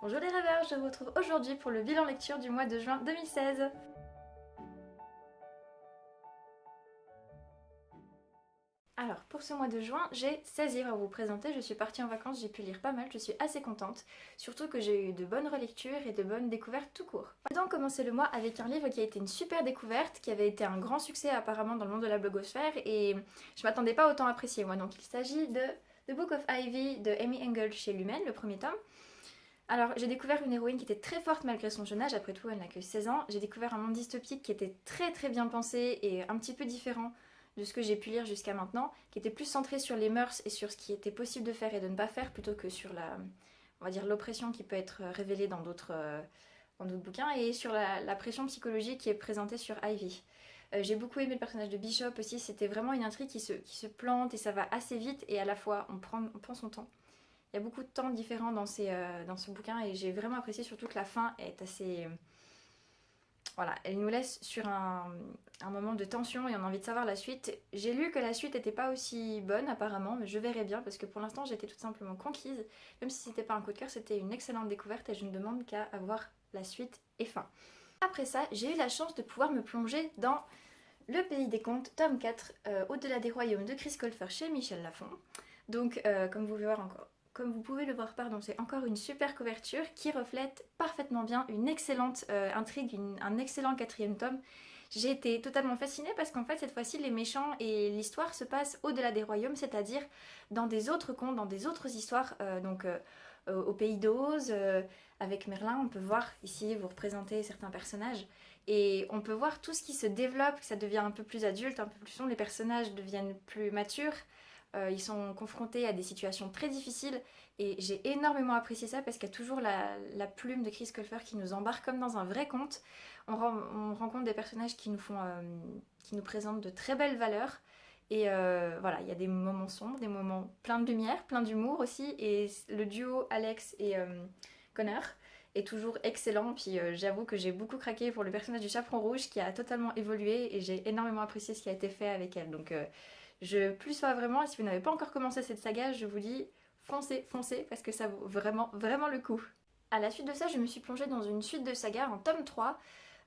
Bonjour les rêveurs, je vous retrouve aujourd'hui pour le bilan lecture du mois de juin 2016. Alors, pour ce mois de juin, j'ai 16 livres à vous présenter. Je suis partie en vacances, j'ai pu lire pas mal, je suis assez contente. Surtout que j'ai eu de bonnes relectures et de bonnes découvertes tout court. On va donc commencer le mois avec un livre qui a été une super découverte, qui avait été un grand succès apparemment dans le monde de la blogosphère et je m'attendais pas autant apprécier moi. Donc il s'agit de The Book of Ivy de Amy Engel chez Lumen, le premier tome. Alors, j'ai découvert une héroïne qui était très forte malgré son jeune âge, après tout, elle n'a que 16 ans. J'ai découvert un monde dystopique qui était très très bien pensé et un petit peu différent de ce que j'ai pu lire jusqu'à maintenant, qui était plus centré sur les mœurs et sur ce qui était possible de faire et de ne pas faire, plutôt que sur on va dire, l'oppression qui peut être révélée dans d'autres bouquins, et sur la pression psychologique qui est présentée sur Ivy. J'ai beaucoup aimé le personnage de Bishop aussi, c'était vraiment une intrigue qui se plante et ça va assez vite et à la fois on prend son temps. Il y a beaucoup de temps différents dans ce bouquin et j'ai vraiment apprécié, surtout que la fin est assez... Voilà, elle nous laisse sur un moment de tension et on a envie de savoir la suite. J'ai lu que la suite n'était pas aussi bonne apparemment, mais je verrai bien parce que pour l'instant j'étais tout simplement conquise. Même si c'était pas un coup de cœur, c'était une excellente découverte et je ne demande qu'à avoir la suite et fin. Après ça, j'ai eu la chance de pouvoir me plonger dans Le Pays des Contes, tome 4, Au-delà des royaumes de Chris Colfer chez Michel Lafon. Donc, comme vous pouvez le voir, pardon, c'est encore une super couverture qui reflète parfaitement bien une excellente intrigue, un excellent quatrième tome. J'ai été totalement fascinée parce qu'en fait, cette fois-ci, les méchants et l'histoire se passent au-delà des royaumes, c'est-à-dire dans des autres contes, dans des autres histoires, au pays d'Oz, avec Merlin, on peut voir ici vous représenter certains personnages et on peut voir tout ce qui se développe, que ça devient un peu plus adulte, un peu plus sombre, les personnages deviennent plus matures, ils sont confrontés à des situations très difficiles et j'ai énormément apprécié ça parce qu'il y a toujours la plume de Chris Colfer qui nous embarque comme dans un vrai conte. On rencontre des personnages qui nous présentent de très belles valeurs. Et voilà, il y a des moments sombres, des moments pleins de lumière, pleins d'humour aussi. Et le duo Alex et Connor est toujours excellent. Puis j'avoue que j'ai beaucoup craqué pour le personnage du chaperon rouge qui a totalement évolué et j'ai énormément apprécié ce qui a été fait avec elle. Donc je plus sois vraiment, et si vous n'avez pas encore commencé cette saga, je vous dis foncez, foncez parce que ça vaut vraiment, vraiment le coup. À la suite de ça, je me suis plongée dans une suite de sagas en tome 3.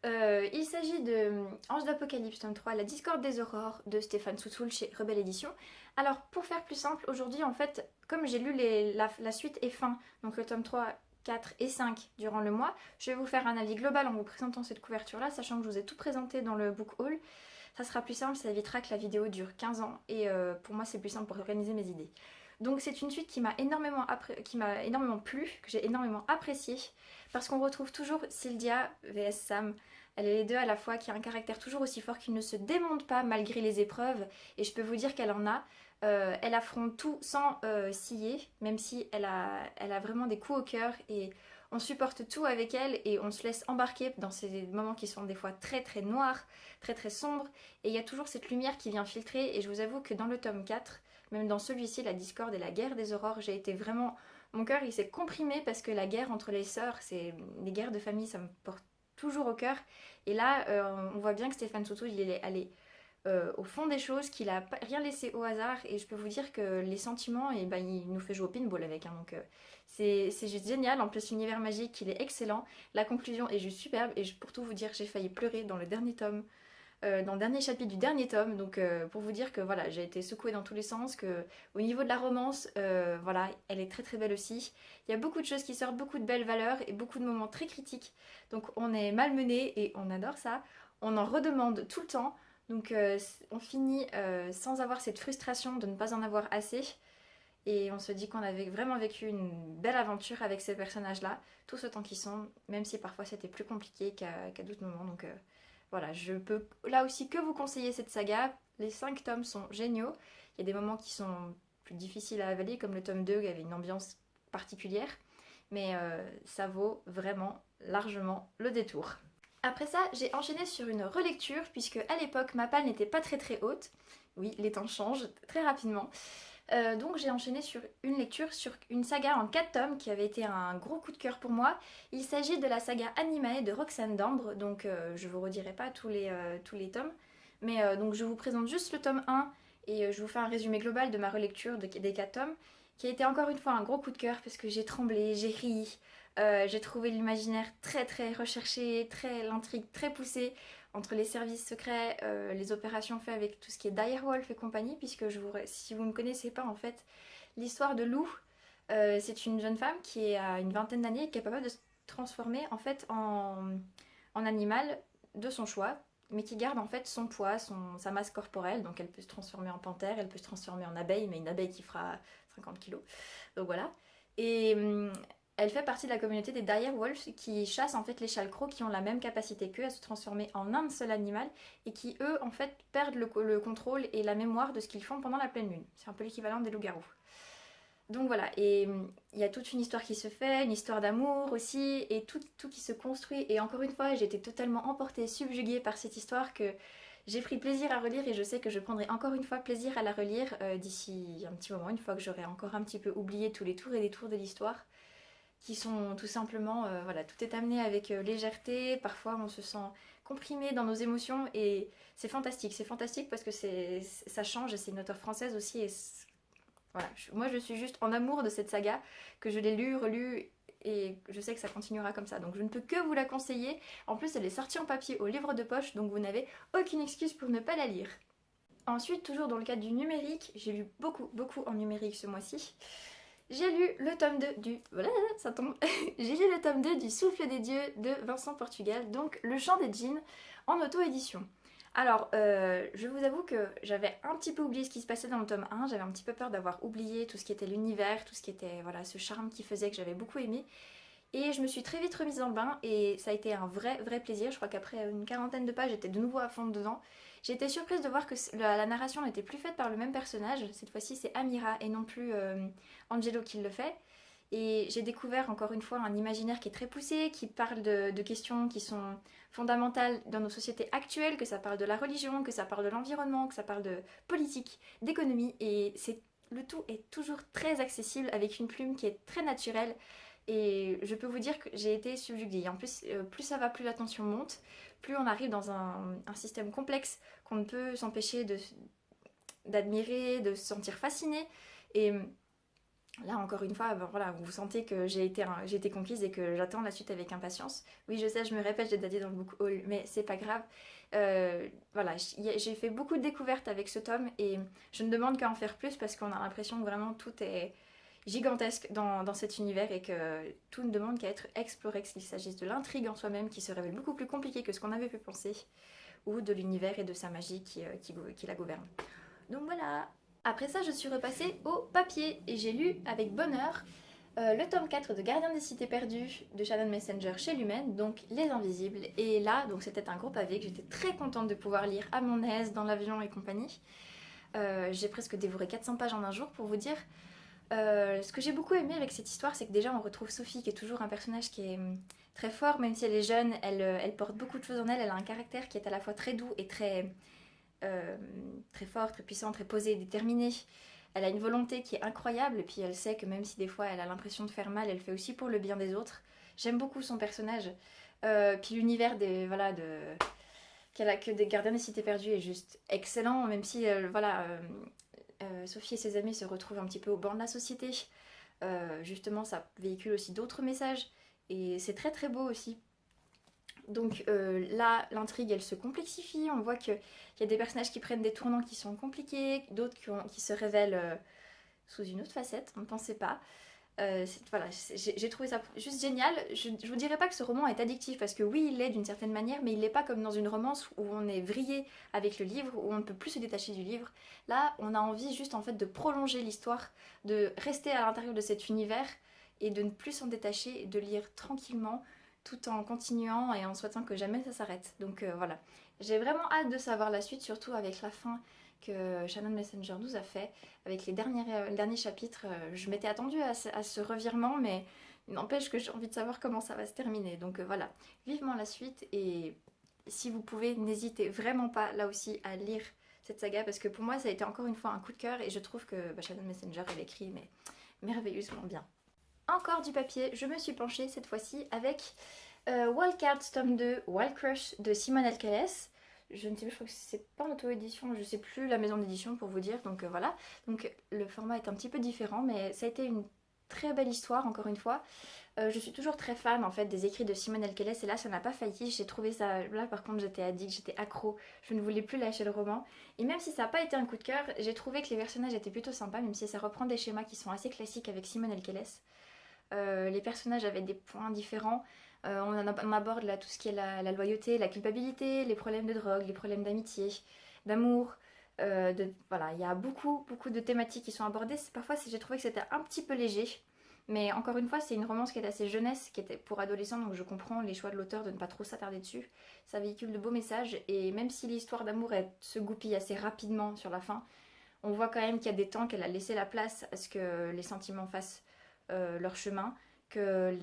Il s'agit de Ange d'Apocalypse, tome 3, La Discorde des Aurores de Stéphane Soutoul chez Rebelle Édition. Alors, pour faire plus simple, aujourd'hui, en fait, comme j'ai lu la suite et fin, donc le tome 3, 4 et 5 durant le mois, je vais vous faire un avis global en vous présentant cette couverture-là, sachant que je vous ai tout présenté dans le book haul. Ça sera plus simple, ça évitera que la vidéo dure 15 ans, et pour moi, c'est plus simple pour organiser mes idées. Donc c'est une suite qui m'a énormément plu, que j'ai énormément apprécié, parce qu'on retrouve toujours Sylvia vs Sam. Elle est les deux à la fois, qui a un caractère toujours aussi fort, qui ne se démonte pas malgré les épreuves, et je peux vous dire qu'elle en a. Elle affronte tout sans scier, même si elle a vraiment des coups au cœur, et on supporte tout avec elle, et on se laisse embarquer dans ces moments qui sont des fois très très noirs, très très sombres, et il y a toujours cette lumière qui vient filtrer, et je vous avoue que dans le tome 4, même dans celui-ci, la discorde et la guerre des aurores, j'ai été vraiment... Mon cœur, il s'est comprimé parce que la guerre entre les sœurs, c'est les guerres de famille, ça me porte toujours au cœur. Et là, on voit bien que Stéphane Soutoul, il est allé au fond des choses, qu'il a rien laissé au hasard. Et je peux vous dire que les sentiments, et ben, il nous fait jouer au pinball avec. Hein, donc c'est juste génial. En plus, l'univers magique, il est excellent. La conclusion est juste superbe. Et pour tout vous dire, j'ai failli pleurer dans le dernier tome, dans le dernier chapitre du dernier tome. Donc pour vous dire que voilà, j'ai été secouée dans tous les sens, que au niveau de la romance, voilà, elle est très très belle aussi. Il y a beaucoup de choses qui sortent, beaucoup de belles valeurs et beaucoup de moments très critiques. Donc on est malmené et on adore ça. On en redemande tout le temps. Donc on finit sans avoir cette frustration de ne pas en avoir assez. Et on se dit qu'on avait vraiment vécu une belle aventure avec ces personnages-là, tout ce temps qu'ils sont, même si parfois c'était plus compliqué qu'à d'autres moments. Donc voilà, je peux là aussi que vous conseiller cette saga. Les 5 tomes sont géniaux. Il y a des moments qui sont plus difficiles à avaler, comme le tome 2 qui avait une ambiance particulière. Mais ça vaut vraiment largement le détour. Après ça, j'ai enchaîné sur une relecture, puisque à l'époque, ma palle n'était pas très très haute. Oui, les temps changent très rapidement. Donc j'ai enchaîné sur une lecture sur une saga en 4 tomes qui avait été un gros coup de cœur pour moi. Il s'agit de la saga Animae de Roxane Dambre, donc je vous redirai pas tous les tomes, mais donc je vous présente juste le tome 1 et je vous fais un résumé global de ma relecture des 4 tomes. qui a été encore une fois un gros coup de cœur parce que j'ai tremblé, j'ai ri, j'ai trouvé l'imaginaire très très recherché, l'intrigue très poussée entre les services secrets, les opérations faites avec tout ce qui est Direwolf et compagnie, puisque si vous ne connaissez pas en fait l'histoire de Lou, c'est une jeune femme qui a une vingtaine d'années et qui est capable de se transformer en fait en animal de son choix, mais qui garde en fait son poids, sa masse corporelle. Donc elle peut se transformer en panthère, elle peut se transformer en abeille, mais une abeille qui fera 50 kilos. Donc voilà. Et elle fait partie de la communauté des Direwolves qui chassent en fait les chalcros qui ont la même capacité qu'eux à se transformer en un seul animal et qui eux en fait perdent le contrôle et la mémoire de ce qu'ils font pendant la pleine lune. C'est un peu l'équivalent des loups-garous. Donc voilà, et il y a toute une histoire qui se fait, une histoire d'amour aussi, et tout qui se construit. Et encore une fois, j'ai été totalement emportée, subjuguée par cette histoire que j'ai pris plaisir à relire et je sais que je prendrai encore une fois plaisir à la relire d'ici un petit moment, une fois que j'aurai encore un petit peu oublié tous les tours et détours de l'histoire, qui sont tout simplement, voilà, tout est amené avec légèreté, parfois on se sent comprimé dans nos émotions et c'est fantastique parce que ça change et c'est une auteure française aussi et voilà, moi je suis juste en amour de cette saga, que je l'ai lue, relue et je sais que ça continuera comme ça. Donc je ne peux que vous la conseiller. En plus elle est sortie en papier au livre de poche, donc vous n'avez aucune excuse pour ne pas la lire. Ensuite, toujours dans le cadre du numérique, j'ai lu beaucoup en numérique ce mois-ci. J'ai lu le tome 2 du... Voilà, ça tombe. J'ai lu le tome 2 du Souffle des Dieux de Vincent Portugal, donc Le Chant des Djinns en auto-édition. Alors, je vous avoue que j'avais un petit peu oublié ce qui se passait dans le tome 1, j'avais un petit peu peur d'avoir oublié tout ce qui était l'univers, tout ce qui était, voilà, ce charme qui faisait que j'avais beaucoup aimé. Et je me suis très vite remise dans le bain et ça a été un vrai plaisir. Je crois qu'après une quarantaine de pages, j'étais de nouveau à fond dedans. J'ai été surprise de voir que la narration n'était plus faite par le même personnage. Cette fois-ci, c'est Amira et non plus Angelo qui le fait. Et j'ai découvert encore une fois un imaginaire qui est très poussé, qui parle de questions qui sont fondamentales dans nos sociétés actuelles, que ça parle de la religion, que ça parle de l'environnement, que ça parle de politique, d'économie. Et le tout est toujours très accessible avec une plume qui est très naturelle. Et je peux vous dire que j'ai été subjuguée. En plus, plus ça va, plus la tension monte, plus on arrive dans un système complexe qu'on ne peut s'empêcher d'admirer, de se sentir fasciné. Et là, encore une fois, ben voilà, vous sentez que j'ai été conquise et que j'attends la suite avec impatience. Oui, je sais, je me répète, j'ai daté dans le book haul, mais c'est pas grave. Voilà, j'ai fait beaucoup de découvertes avec ce tome et je ne demande qu'à en faire plus parce qu'on a l'impression que vraiment tout est gigantesque dans cet univers et que tout ne demande qu'à être exploré, qu'il s'agisse de l'intrigue en soi-même qui se révèle beaucoup plus compliquée que ce qu'on avait pu penser ou de l'univers et de sa magie qui la gouverne. Donc voilà. Après ça, je suis repassée au papier et j'ai lu avec bonheur le tome 4 de Gardien des Cités Perdues de Shannon Messenger chez Lumen, donc Les Invisibles. Et là, donc c'était un gros pavé que j'étais très contente de pouvoir lire à mon aise, dans l'avion et compagnie. J'ai presque dévoré 400 pages en un jour pour vous dire. Ce que j'ai beaucoup aimé avec cette histoire, c'est que déjà on retrouve Sophie qui est toujours un personnage qui est très fort, même si elle est jeune, elle porte beaucoup de choses en elle, elle a un caractère qui est à la fois très doux et très fort, très puissant, très posé, déterminé. Elle a une volonté qui est incroyable et puis elle sait que même si des fois elle a l'impression de faire mal, elle fait aussi pour le bien des autres. J'aime beaucoup son personnage. Puis l'univers que des Gardiens des Cités Perdues est juste excellent, même si Sophie et ses amis se retrouvent un petit peu au banc de la société. Justement, ça véhicule aussi d'autres messages et c'est très très beau aussi. Donc là, l'intrigue, elle se complexifie. On voit qu'il y a des personnages qui prennent des tournants qui sont compliqués, d'autres qui se révèlent sous une autre facette, on ne pensait pas. Voilà, j'ai trouvé ça juste génial. Je vous dirais pas que ce roman est addictif parce que oui, il l'est d'une certaine manière, mais il l'est pas comme dans une romance où on est vrillé avec le livre, où on ne peut plus se détacher du livre. Là, on a envie juste en fait de prolonger l'histoire, de rester à l'intérieur de cet univers et de ne plus s'en détacher, de lire tranquillement tout en continuant et en souhaitant que jamais ça s'arrête. Donc voilà, j'ai vraiment hâte de savoir la suite, surtout avec la fin que Shannon Messenger nous a fait avec les derniers chapitres. Je m'étais attendue à ce revirement, mais il n'empêche que j'ai envie de savoir comment ça va se terminer. Donc voilà, vivement la suite et si vous pouvez, n'hésitez vraiment pas là aussi à lire cette saga parce que pour moi ça a été encore une fois un coup de cœur et je trouve que Shannon Messenger elle écrit mais merveilleusement bien. Encore du papier, je me suis penchée cette fois-ci avec Wildcards tome 2, Wild Crush de Simone Elkeles. Je ne sais plus, je crois que c'est pas en auto-édition, je sais plus la maison d'édition pour vous dire, donc voilà. Donc le format est un petit peu différent, mais ça a été une très belle histoire, encore une fois. Je suis toujours très fan en fait des écrits de Simone Elkeles et là ça n'a pas failli, j'ai trouvé ça, là par contre j'étais addict, j'étais accro, je ne voulais plus lâcher le roman. Et même si ça n'a pas été un coup de cœur, j'ai trouvé que les personnages étaient plutôt sympas, même si ça reprend des schémas qui sont assez classiques avec Simone Elkeles. Les personnages avaient des points différents. On aborde là tout ce qui est la loyauté, la culpabilité, les problèmes de drogue, les problèmes d'amitié, d'amour. Voilà, il y a beaucoup de thématiques qui sont abordées. Parfois, j'ai trouvé que c'était un petit peu léger. Mais encore une fois, c'est une romance qui est assez jeunesse, qui était pour adolescents, donc je comprends les choix de l'auteur de ne pas trop s'attarder dessus. Ça véhicule de beaux messages, et même si l'histoire d'amour se goupille assez rapidement sur la fin, on voit quand même qu'il y a des temps qu'elle a laissé la place à ce que les sentiments fassent leur chemin, que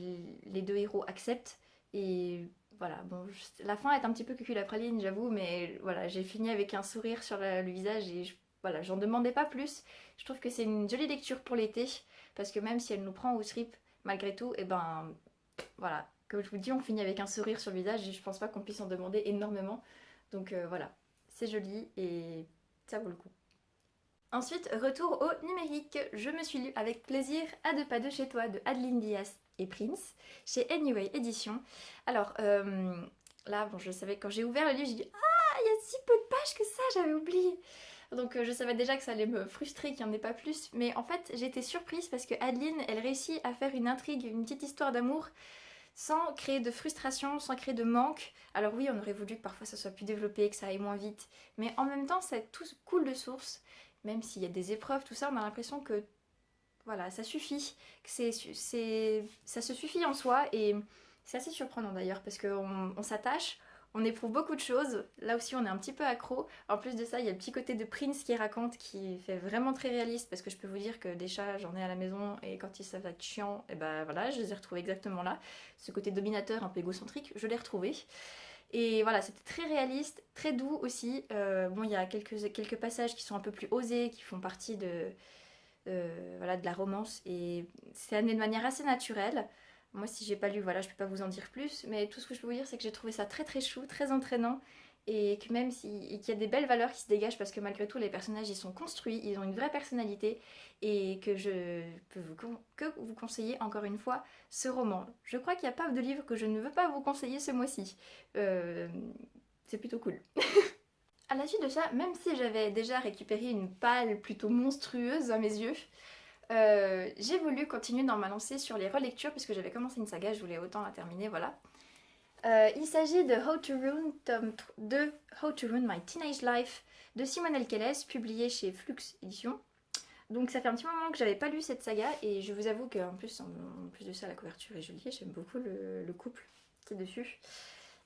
les deux héros acceptent. Et voilà, bon, la fin est un petit peu cucul la praline, j'avoue, mais voilà, j'ai fini avec un sourire sur le visage et voilà, j'en demandais pas plus. Je trouve que c'est une jolie lecture pour l'été, parce que même si elle nous prend au trip, malgré tout, et ben voilà, comme je vous dis, on finit avec un sourire sur le visage et je pense pas qu'on puisse en demander énormément. Donc voilà, c'est joli et ça vaut le coup. Ensuite, retour au numérique. Je me suis lu avec plaisir À deux pas de chez toi de Adeline Diaz et Prince chez Anyway Édition. Alors là, bon, je savais quand j'ai ouvert le livre, j'ai dit ah, il y a si peu de pages que ça, j'avais oublié. Donc je savais déjà que ça allait me frustrer qu'il n'y en ait pas plus, mais en fait j'ai été surprise parce que Adeline, elle réussit à faire une intrigue, une petite histoire d'amour sans créer de frustration, sans créer de manque. Alors oui, on aurait voulu que parfois ça soit plus développé, que ça aille moins vite, mais en même temps, ça tout coule de source. Même s'il y a des épreuves, tout ça, on a l'impression que voilà, ça suffit, que ça se suffit en soi et c'est assez surprenant d'ailleurs parce qu'on s'attache, on éprouve beaucoup de choses. Là aussi, on est un petit peu accro. En plus de ça, il y a le petit côté de Prince qui raconte qui fait vraiment très réaliste parce que je peux vous dire que des chats, j'en ai à la maison et quand ils savent être chiants, et ben voilà, je les ai retrouvés exactement là. Ce côté dominateur, un peu égocentrique, je l'ai retrouvé. Et voilà, c'était très réaliste, très doux aussi. Bon, il y a quelques passages qui sont un peu plus osés, qui font partie voilà, de la romance. Et c'est amené de manière assez naturelle. Moi, si j'ai pas lu, voilà, je peux pas vous en dire plus. Mais tout ce que je peux vous dire, c'est que j'ai trouvé ça très très chou, très entraînant. Et que même et qu'il y a des belles valeurs qui se dégagent parce que malgré tout, les personnages, ils sont construits, ils ont une vraie personnalité. Et que je peux que vous conseiller encore une fois ce roman. Je crois qu'il n'y a pas de livre que je ne veux pas vous conseiller ce mois-ci. Euh, c'est plutôt cool. À la suite de ça, même si j'avais déjà récupéré une palle plutôt monstrueuse à mes yeux, j'ai voulu continuer dans ma lancée sur les relectures puisque j'avais commencé une saga, je voulais autant la terminer, voilà. Il s'agit de How to Ruin tome 2, How to Ruin My Teenage Life de Simone Elkeles, publié chez Flux Édition. Donc ça fait un petit moment que j'avais pas lu cette saga et je vous avoue qu'en plus, en plus de ça, la couverture est jolie, j'aime beaucoup le couple qui est dessus.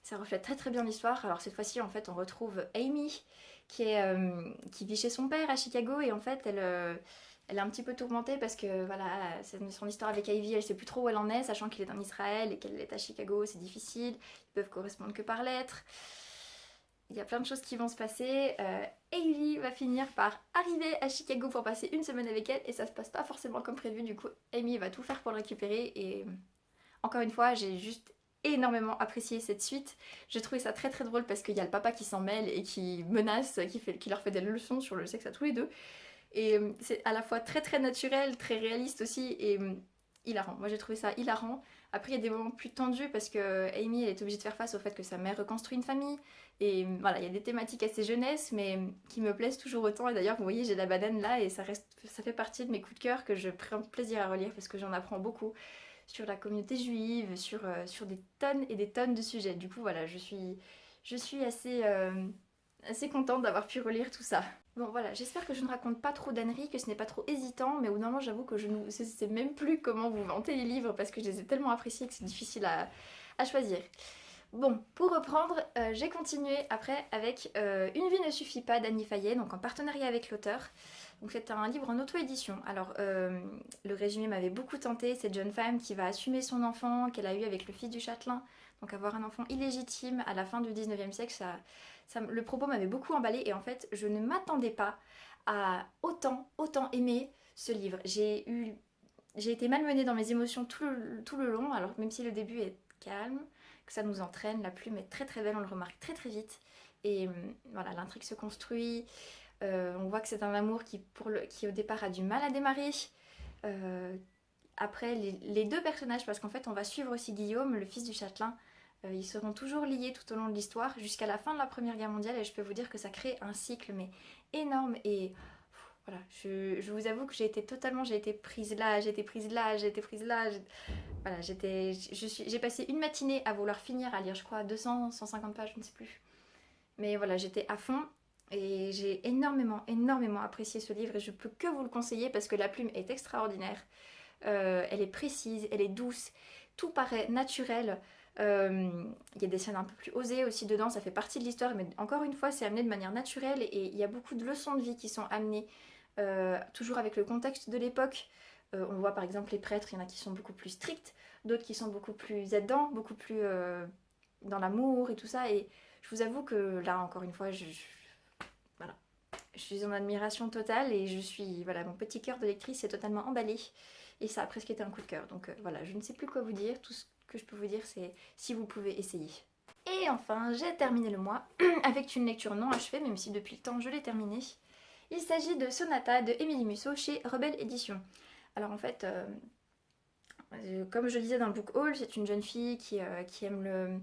Ça reflète très très bien l'histoire. Alors cette fois-ci, en fait, on retrouve Amy qui vit chez son père à Chicago et en fait, elle est un petit peu tourmentée parce que voilà, son histoire avec Ivy, elle sait plus trop où elle en est, sachant qu'il est en Israël et qu'elle est à Chicago, c'est difficile. Ils peuvent correspondre que par lettres. Il y a plein de choses qui vont se passer. Ivy va finir par arriver à Chicago pour passer une semaine avec elle et ça se passe pas forcément comme prévu. Du coup, Amy va tout faire pour le récupérer et encore une fois, j'ai juste énormément apprécié cette suite. J'ai trouvé ça très très drôle parce qu'il y a le papa qui s'en mêle et qui menace, qui leur fait des leçons sur le sexe à tous les deux. Et c'est à la fois très très naturel, très réaliste aussi et hilarant. Moi j'ai trouvé ça hilarant. Après il y a des moments plus tendus parce que Amy elle est obligée de faire face au fait que sa mère reconstruit une famille. Et voilà, il y a des thématiques assez jeunesse mais qui me plaisent toujours autant. Et d'ailleurs vous voyez j'ai la banane là et ça fait partie de mes coups de cœur que je prends plaisir à relire parce que j'en apprends beaucoup sur la communauté juive, sur des tonnes et des tonnes de sujets. Du coup voilà, je suis assez contente d'avoir pu relire tout ça. Bon voilà, j'espère que je ne raconte pas trop d'âneries, que ce n'est pas trop hésitant, mais au bout d'un moment j'avoue que je ne sais même plus comment vous vanter les livres parce que je les ai tellement appréciés que c'est difficile à choisir. Bon, pour reprendre, j'ai continué après avec Une vie ne suffit pas d'Annie Fayet, donc en partenariat avec l'auteur. Donc c'est un livre en auto-édition. Alors le résumé m'avait beaucoup tenté, cette jeune femme qui va assumer son enfant qu'elle a eu avec le fils du châtelain. Donc avoir un enfant illégitime à la fin du 19e siècle, le propos m'avait beaucoup emballé et en fait je ne m'attendais pas à autant aimer ce livre. J'ai été malmenée dans mes émotions tout le long, alors même si le début est calme, que ça nous entraîne, la plume est très très belle, on le remarque très très vite. Et voilà, l'intrigue se construit. On voit que c'est un amour qui au départ a du mal à démarrer. Après, les deux personnages, parce qu'en fait on va suivre aussi Guillaume, le fils du châtelain, ils seront toujours liés tout au long de l'histoire jusqu'à la fin de la Première Guerre mondiale, et je peux vous dire que ça crée un cycle mais énorme. Et voilà, je vous avoue que j'ai été prise là, j'ai été prise là, j'ai été prise là. Voilà, j'ai passé une matinée à vouloir finir à lire, je crois, 200, 150 pages, je ne sais plus. Mais voilà, j'étais à fond et j'ai énormément, énormément apprécié ce livre et je peux que vous le conseiller parce que la plume est extraordinaire. Elle est précise, elle est douce, tout paraît naturel. Il y a des scènes un peu plus osées aussi dedans, ça fait partie de l'histoire, mais encore une fois, c'est amené de manière naturelle et il y a beaucoup de leçons de vie qui sont amenées, toujours avec le contexte de l'époque. On voit par exemple les prêtres, il y en a qui sont beaucoup plus stricts, d'autres qui sont beaucoup plus aidants, beaucoup plus dans l'amour et tout ça. Et je vous avoue que là, encore une fois, voilà, je suis en admiration totale et voilà, mon petit cœur de lectrice est totalement emballé et ça a presque été un coup de cœur. Donc voilà, je ne sais plus quoi vous dire. Tout ce que je peux vous dire, c'est si vous pouvez essayer. Et enfin, j'ai terminé le mois avec une lecture non achevée, même si depuis le temps je l'ai terminée. Il s'agit de Sonata de Émilie Musso chez Rebelle Éditions. Alors en fait, comme je le disais dans le book haul, c'est une jeune fille qui aime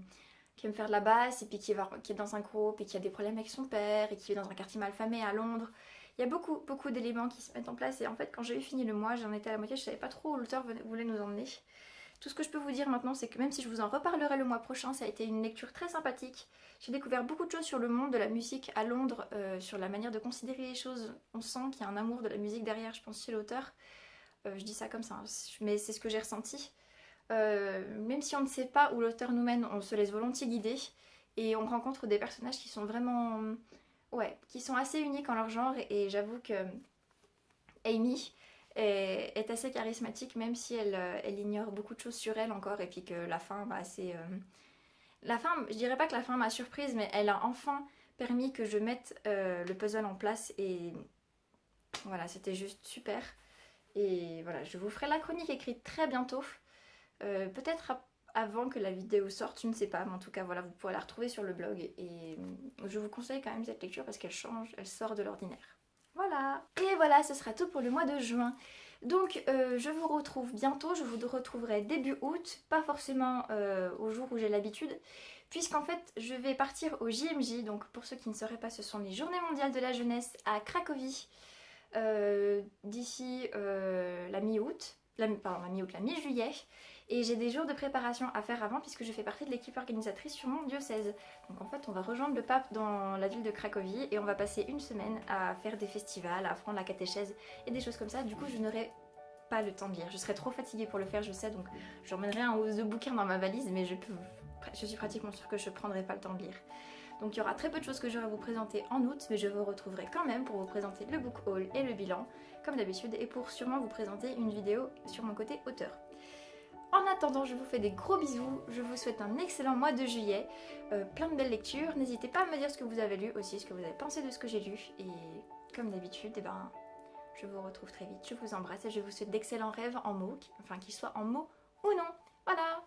faire de la basse et puis qui est dans un groupe et qui a des problèmes avec son père et qui vit dans un quartier malfamé à Londres. Il y a beaucoup, beaucoup d'éléments qui se mettent en place et en fait quand j'ai eu fini le mois, j'en étais à la moitié, je savais pas trop où l'auteur voulait nous emmener. Tout ce que je peux vous dire maintenant, c'est que même si je vous en reparlerai le mois prochain, ça a été une lecture très sympathique. J'ai découvert beaucoup de choses sur le monde de la musique à Londres, sur la manière de considérer les choses. On sent qu'il y a un amour de la musique derrière, je pense, chez l'auteur. Je dis ça comme ça, hein, mais c'est ce que j'ai ressenti. Même si on ne sait pas où l'auteur nous mène, on se laisse volontiers guider et on rencontre des personnages qui sont vraiment, ouais, qui sont assez uniques en leur genre et j'avoue que Amy est assez charismatique même si elle ignore beaucoup de choses sur elle encore et puis que la fin, bah, la fin, je dirais pas que la fin m'a surprise mais elle a enfin permis que je mette le puzzle en place et voilà, c'était juste super. Et voilà, je vous ferai la chronique écrite très bientôt. Peut-être avant que la vidéo sorte, je ne sais pas, mais en tout cas voilà, vous pourrez la retrouver sur le blog et je vous conseille quand même cette lecture parce qu'elle change, elle sort de l'ordinaire. Voilà, et voilà, ce sera tout pour le mois de juin. Donc je vous retrouve bientôt, je vous retrouverai début août, pas forcément au jour où j'ai l'habitude, puisqu'en fait je vais partir au JMJ, donc pour ceux qui ne sauraient pas, ce sont les Journées mondiales de la jeunesse à Cracovie, d'ici la mi-août, la mi-juillet. Et j'ai des jours de préparation à faire avant puisque je fais partie de l'équipe organisatrice sur mon diocèse. Donc en fait on va rejoindre le pape dans la ville de Cracovie et on va passer une semaine à faire des festivals, à apprendre la catéchèse et des choses comme ça. Du coup je n'aurai pas le temps de lire. Je serai trop fatiguée pour le faire, je sais, donc j'emmènerai un ou deux bouquins dans ma valise mais je suis pratiquement sûre que je ne prendrai pas le temps de lire. Donc il y aura très peu de choses que j'aurai à vous présenter en août, mais je vous retrouverai quand même pour vous présenter le book haul et le bilan, comme d'habitude, et pour sûrement vous présenter une vidéo sur mon côté auteur. En attendant, je vous fais des gros bisous, je vous souhaite un excellent mois de juillet, plein de belles lectures, n'hésitez pas à me dire ce que vous avez lu aussi, ce que vous avez pensé de ce que j'ai lu, et comme d'habitude, eh ben, je vous retrouve très vite, je vous embrasse et je vous souhaite d'excellents rêves en mots, enfin qu'ils soient en mots ou non. Voilà!